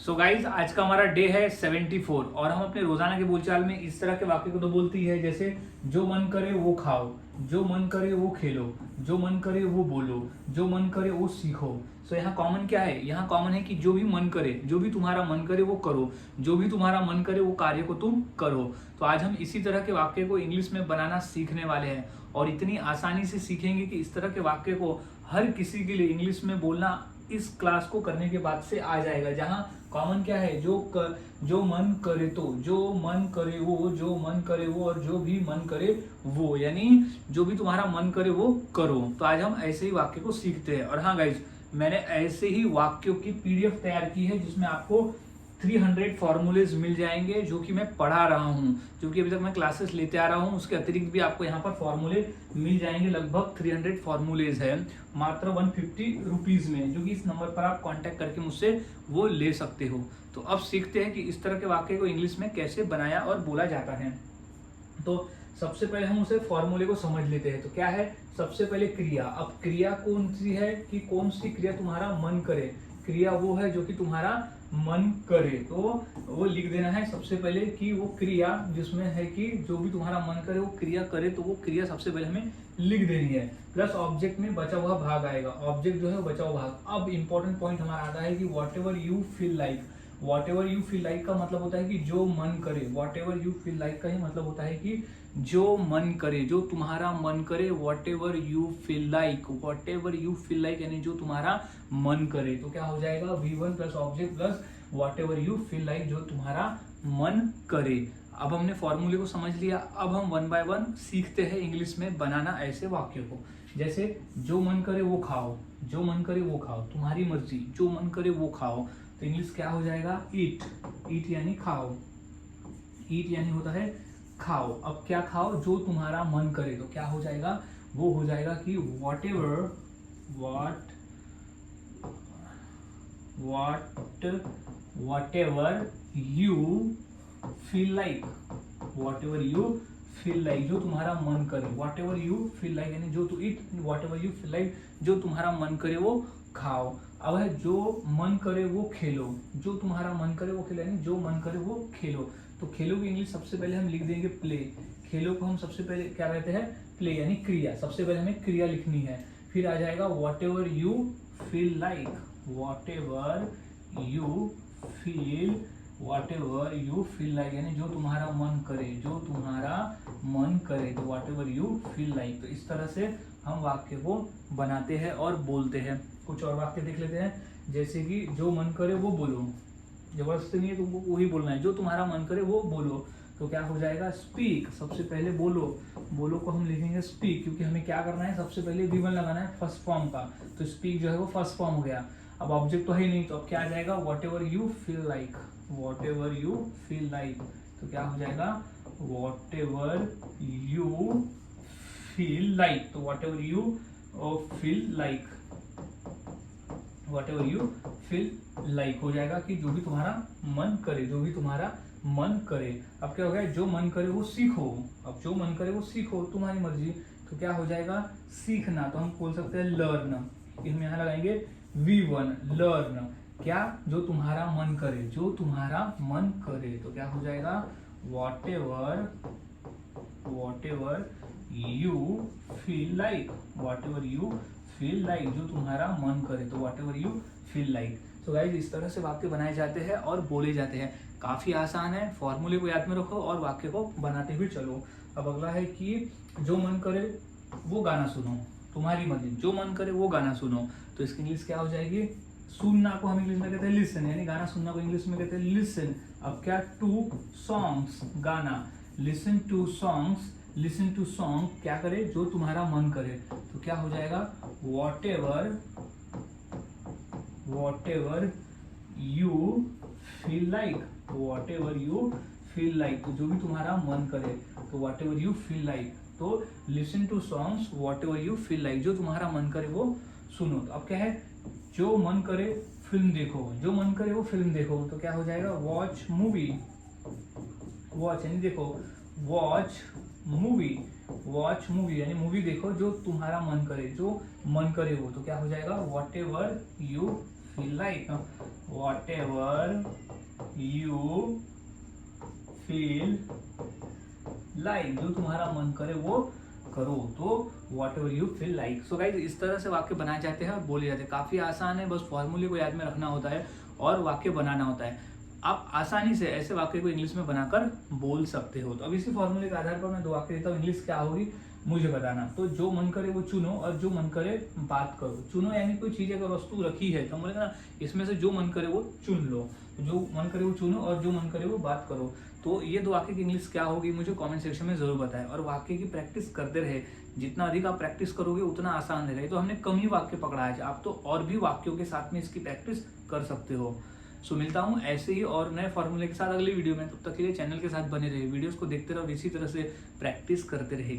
So guys आज का हमारा डे है 74 और हम अपने रोजाना के बोलचाल में इस तरह के वाक्य को तो बोलती है जैसे जो मन करे वो खाओ, जो मन करे वो खेलो, जो मन करे वो बोलो, जो मन करे वो सीखो। सो यहाँ कॉमन क्या है? यहाँ कॉमन है कि जो भी मन करे, जो भी तुम्हारा मन करे वो करो, जो भी तुम्हारा मन करे वो कार्य को तुम करो। तो आज हम इसी तरह के वाक्य को इंग्लिश में बनाना सीखने वाले हैं और इतनी आसानी से सीखेंगे कि इस तरह के वाक्य को हर किसी के लिए इंग्लिश में बोलना इस क्लास को करने के बाद से आ जाएगा। जहां कॉमन क्या है? जो मन करे तो, जो मन करे वो, जो मन करे वो और जो भी मन करे वो, यानी जो भी तुम्हारा मन करे वो करो। तो आज हम ऐसे ही वाक्य को सीखते हैं। और हाँ गाइज, मैंने ऐसे ही वाक्यों की पीडीएफ तैयार की है जिसमें आपको 300 फॉर्मूलेज मिल जाएंगे जो कि मैं पढ़ा रहा हूँ, जो कि अभी तक मैं क्लासेस लेते आ रहा हूँ। उसके अतिरिक्त भी आपको यहाँ पर फॉर्मूले मिल जाएंगे। लगभग 300 फॉर्मूलेज है मात्र 150 रुपीज में, जो कि इस नंबर पर आप कांटेक्ट करके मुझसे वो ले सकते हो। तो अब सीखते हैं कि इस तरह के वाक्य को इंग्लिश में कैसे बनाया और बोला जाता है। तो सबसे पहले हम उसे फॉर्मूले को समझ लेते हैं। तो क्या है? सबसे पहले क्रिया। अब क्रिया कौन सी है कि कौन सी क्रिया तुम्हारा मन करे? क्रिया वो है जो कि तुम्हारा मन करे, तो वो लिख देना है सबसे पहले कि वो क्रिया जिसमें है कि जो भी तुम्हारा मन करे वो क्रिया करे, तो वो क्रिया सबसे पहले हमें लिख देनी है। प्लस ऑब्जेक्ट में बचा हुआ भाग आएगा, ऑब्जेक्ट जो है बचा हुआ भाग। अब इंपॉर्टेंट पॉइंट हमारा आता है कि whatever you feel like. Whatever you feel like का मतलब होता है कि जो मन करे। Whatever you feel like का ही मतलब होता है कि जो मन करे, जो तुम्हारा मन करे। Whatever you feel like, whatever you feel like यानी जो तुम्हारा मन करे। तो क्या हो जाएगा? V1 plus object plus what ever you feel like, जो तुम्हारा मन करे। अब हमने फॉर्मूले को समझ लिया। अब हम 1 बाय 1 सीखते हैं इंग्लिश में बनाना ऐसे वाक्यों को। जैसे जो मन करे वो खाओ, जो मन करे वो खाओ, तुम्हारी मर्जी, जो मन करे वो खाओ। तो इंग्लिश क्या हो जाएगा? ईट। ईट यानी खाओ, ईट यानी होता है खाओ। अब क्या खाओ? जो तुम्हारा मन करे। तो क्या हो जाएगा? वो हो जाएगा कि whatever you feel like, whatever you feel like, जो तुम्हारा मन करे। Whatever you feel like यानी जो तू ईट, whatever you feel like, जो तुम्हारा मन करे वो खाओ। अब है जो मन करे वो खेलो, जो तुम्हारा मन करे वो खेलो यानी जो मन करे वो खेलो। तो खेलो की इंग्लिश सबसे पहले हम लिख देंगे प्ले। खेलो को हम सबसे पहले क्या कहते हैं? प्ले यानी क्रिया। सबसे पहले हमें क्रिया लिखनी है। फिर आ जाएगा whatever you feel like, whatever you feel, what ever you feel like यानी जो तुम्हारा मन करे, जो तुम्हारा मन करे। तो whatever you feel like. तो इस तरह से हम वाक्य को बनाते हैं और बोलते हैं। कुछ और वाक्य देख लेते हैं, जैसे कि जो मन करे वो बोलो। जबरदस्ती नहीं है, तुमको वही बोलना है, जो तुम्हारा मन करे वो बोलो। तो क्या हो जाएगा? स्पीक। सबसे पहले बोलो, बोलो को हम लिखेंगे स्पीक, क्योंकि हमें क्या करना है? सबसे पहले V1 लगाना है फर्स्ट फॉर्म का। तो स्पीक जो है वो फर्स्ट फॉर्म हो गया। अब ऑब्जेक्ट तो है ही नहीं, तो अब क्या आ जाएगा? Whatever you feel like, whatever you feel like. तो क्या हो जाएगा? Whatever you feel like. तो whatever you feel like, whatever you feel like हो जाएगा कि जो भी तुम्हारा मन करे, जो भी तुम्हारा मन करे। अब क्या हो गया? जो मन करे वो सीखो। अब जो मन करे वो सीखो, तुम्हारी मर्जी। तो क्या हो जाएगा? सीखना। तो हम बोल सकते हैं लर्न। हम यहाँ लगाएंगे V1 लर्न। क्या? जो तुम्हारा मन करे, जो तुम्हारा मन करे। तो क्या हो जाएगा? Whatever you feel like, whatever you feel like, जो तुम्हारा मन करे। तो whatever you feel like. तो गाइस इस तरह से वाक्य बनाए जाते हैं और बोले जाते हैं। काफी आसान है, फॉर्मूले को याद में रखो और वाक्य को बनाते हुए चलो। अब अगला है कि जो मन करे वो गाना सुनो, तुम्हारी मर्जी, जो मन करे वो गाना सुनो। तो इसकी इंग्लिश क्या हो जाएगी? सुनना को हम इंग्लिश में कहते हैं लिसन, यानी गाना सुनना को इंग्लिश में कहते हैं लिसन। अब क्या? टू सॉन्ग्स, गाना। Listen to songs, listen to song क्या करे? जो तुम्हारा मन करे। तो क्या हो जाएगा? Whatever you feel like, whatever you feel like, तो जो भी तुम्हारा मन करे। तो whatever you feel like. तो listen to songs whatever you feel like, जो तुम्हारा मन करे वो सुनो। तो अब क्या है? जो मन करे फिल्म देखो, जो मन करे वो फिल्म देखो। तो क्या हो जाएगा? वॉच मूवी, वॉच यानी देखो, वॉच मूवी, वॉच मूवी यानी मूवी देखो जो तुम्हारा मन करे, जो मन करे वो। तो क्या हो जाएगा? Whatever you feel like, whatever you feel like, जो तुम्हारा मन करे वो करो, तो whatever you feel like. So guys इस तरह से वाक्य बनाए जाते हैं और बोले जाते हैं। काफी आसान है, बस फॉर्मूले को याद में रखना होता है और वाक्य बनाना होता है। आप आसानी से ऐसे वाक्य को इंग्लिश में बनाकर बोल सकते हो। तो अब इसी फॉर्मूले के आधार पर मैं दो वाक्य देता हूँ, इंग्लिश क्या होगी मुझे बताना। तो जो मन करे वो चुनो और जो मन करे बात करो। चुनो यानी कोई चीज अगर वस्तु रखी है तो हम बोलेंगे ना इसमें से जो मन करे वो चुन लो, जो मन करे वो चुनो और जो मन करे वो बात करो। तो ये दो वाक्य की इंग्लिश क्या होगी मुझे कमेंट सेक्शन में जरूर बताएं। और वाक्य की प्रैक्टिस करते रहे, जितना अधिक आप प्रैक्टिस करोगे उतना आसान रहेगा। तो हमने कम ही वाक्य पकड़ा है, आप तो और भी वाक्यों के साथ में इसकी प्रैक्टिस कर सकते हो। सो मिलता हूँ ऐसे ही और नए फॉर्मूले के साथ अगली वीडियो में। तब तक के लिए चैनल के साथ बने रहे, वीडियोस को देखते रहो और इसी तरह से प्रैक्टिस करते रहे।